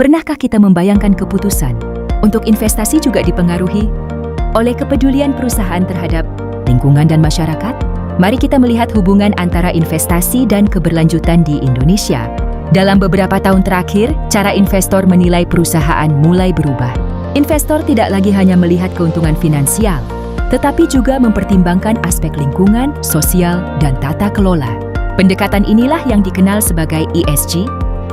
Pernahkah kita membayangkan keputusan untuk investasi juga dipengaruhi oleh kepedulian perusahaan terhadap lingkungan dan masyarakat? Mari kita melihat hubungan antara investasi dan keberlanjutan di Indonesia. Dalam beberapa tahun terakhir, cara investor menilai perusahaan mulai berubah. Investor tidak lagi hanya melihat keuntungan finansial, tetapi juga mempertimbangkan aspek lingkungan, sosial, dan tata kelola. Pendekatan inilah yang dikenal sebagai ESG,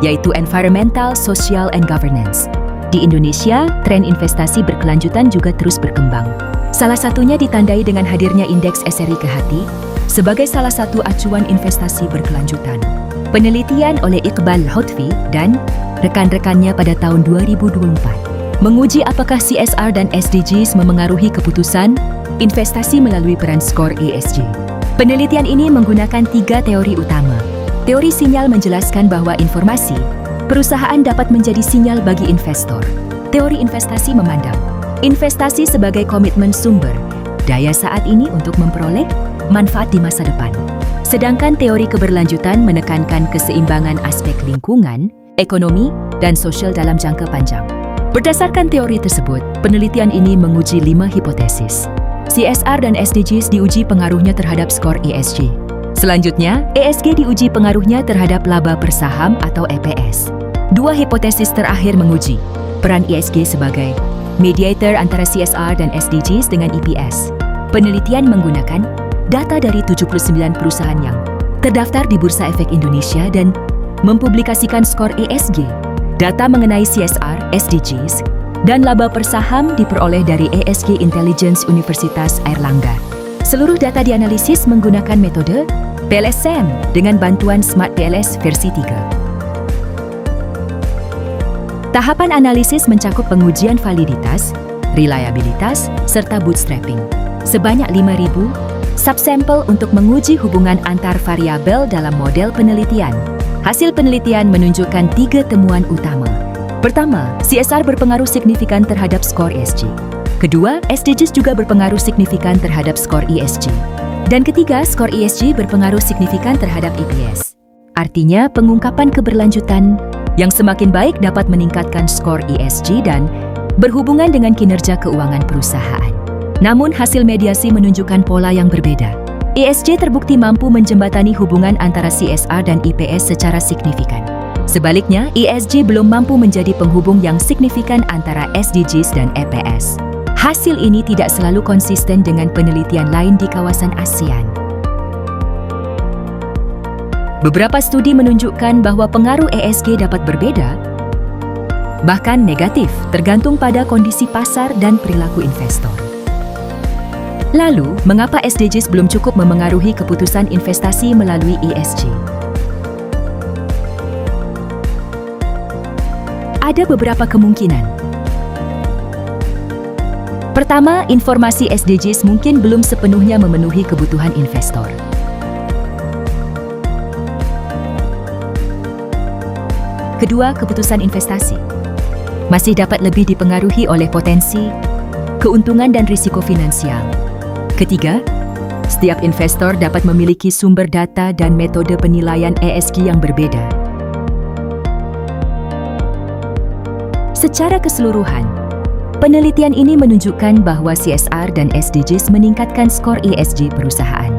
yaitu Environmental, Social, and Governance. Di Indonesia, tren investasi berkelanjutan juga terus berkembang. Salah satunya ditandai dengan hadirnya Indeks SRI Kehati sebagai salah satu acuan investasi berkelanjutan. Penelitian oleh Iqbal Lutfi dan rekan-rekannya pada tahun 2024 menguji apakah CSR dan SDGs memengaruhi keputusan investasi melalui peran skor ESG. Penelitian ini menggunakan 3 teori utama. Teori sinyal menjelaskan bahwa informasi perusahaan dapat menjadi sinyal bagi investor. Teori investasi memandang investasi sebagai komitmen sumber daya saat ini untuk memperoleh manfaat di masa depan. Sedangkan teori keberlanjutan menekankan keseimbangan aspek lingkungan, ekonomi, dan sosial dalam jangka panjang. Berdasarkan teori tersebut, penelitian ini menguji 5 hipotesis. CSR dan SDGs diuji pengaruhnya terhadap skor ESG. Selanjutnya, ESG diuji pengaruhnya terhadap laba per saham atau EPS. 2 hipotesis terakhir menguji peran ESG sebagai mediator antara CSR dan SDGs dengan EPS. Penelitian menggunakan data dari 79 perusahaan yang terdaftar di Bursa Efek Indonesia dan mempublikasikan skor ESG. Data mengenai CSR, SDGs, dan laba per saham diperoleh dari ESG Intelligence Universitas Airlangga. Seluruh data dianalisis menggunakan metode PLSM dengan bantuan Smart PLS versi 3. Tahapan analisis mencakup pengujian validitas, reliabilitas, serta bootstrapping. Sebanyak 5.000 subsampel untuk menguji hubungan antar variabel dalam model penelitian. Hasil penelitian menunjukkan 3 temuan utama. Pertama, CSR berpengaruh signifikan terhadap skor ESG. Kedua, SDGs juga berpengaruh signifikan terhadap skor ESG. Dan ketiga, skor ESG berpengaruh signifikan terhadap EPS. Artinya, pengungkapan keberlanjutan yang semakin baik dapat meningkatkan skor ESG dan berhubungan dengan kinerja keuangan perusahaan. Namun, hasil mediasi menunjukkan pola yang berbeda. ESG terbukti mampu menjembatani hubungan antara CSR dan EPS secara signifikan. Sebaliknya, ESG belum mampu menjadi penghubung yang signifikan antara SDGs dan EPS. Hasil ini tidak selalu konsisten dengan penelitian lain di kawasan ASEAN. Beberapa studi menunjukkan bahwa pengaruh ESG dapat berbeda, bahkan negatif, tergantung pada kondisi pasar dan perilaku investor. Lalu, mengapa SDGs belum cukup memengaruhi keputusan investasi melalui ESG? Ada beberapa kemungkinan. Pertama, informasi SDGs mungkin belum sepenuhnya memenuhi kebutuhan investor. Kedua, keputusan investasi masih dapat lebih dipengaruhi oleh potensi, keuntungan dan risiko finansial. Ketiga, setiap investor dapat memiliki sumber data dan metode penilaian ESG yang berbeda. Secara keseluruhan, penelitian ini menunjukkan bahwa CSR dan SDGs meningkatkan skor ESG perusahaan.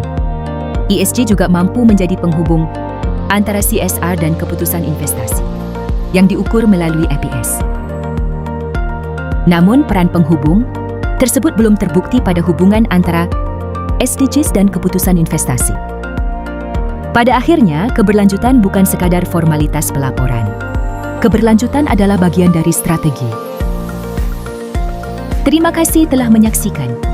ESG juga mampu menjadi penghubung antara CSR dan keputusan investasi yang diukur melalui EPS. Namun, peran penghubung tersebut belum terbukti pada hubungan antara SDGs dan keputusan investasi. Pada akhirnya, keberlanjutan bukan sekadar formalitas pelaporan. Keberlanjutan adalah bagian dari strategi. Terima kasih telah menyaksikan.